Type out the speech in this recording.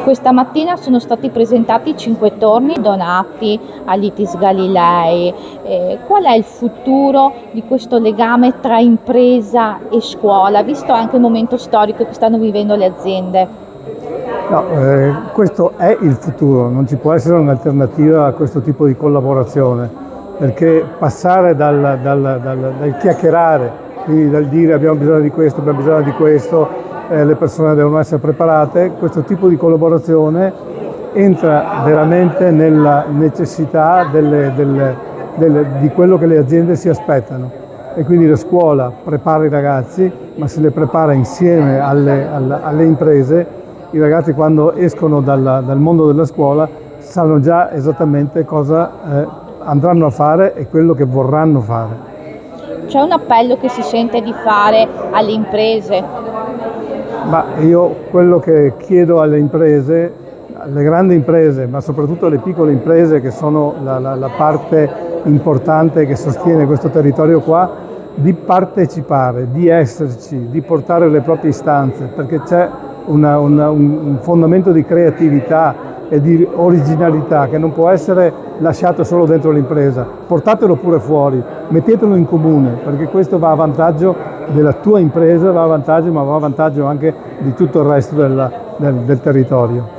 Questa mattina sono stati presentati 5 torni donati all'ITIS Galilei. Qual è il futuro di questo legame tra impresa e scuola, visto anche il momento storico che stanno vivendo le aziende? No, questo è il futuro, non ci può essere un'alternativa a questo tipo di collaborazione, perché passare dal chiacchierare, quindi dal dire abbiamo bisogno di questo, abbiamo bisogno di questo, le persone devono essere preparate, questo tipo di collaborazione entra veramente nella necessità di quello che le aziende si aspettano. E quindi la scuola prepara i ragazzi, ma se le prepara insieme alle imprese. I ragazzi quando escono dal mondo della scuola sanno già esattamente cosa andranno a fare e quello che vorranno fare. C'è un appello che si sente di fare alle imprese? Ma io quello che chiedo alle imprese, alle grandi imprese, ma soprattutto alle piccole imprese che sono la parte importante che sostiene questo territorio qua, di partecipare, di esserci, di portare le proprie istanze, perché c'è un fondamento di creatività e di originalità che non può essere lasciato solo dentro l'impresa. Portatelo pure fuori, mettetelo in comune, perché questo va a vantaggio della tua impresa, va a vantaggio, ma va a vantaggio anche di tutto il resto del territorio.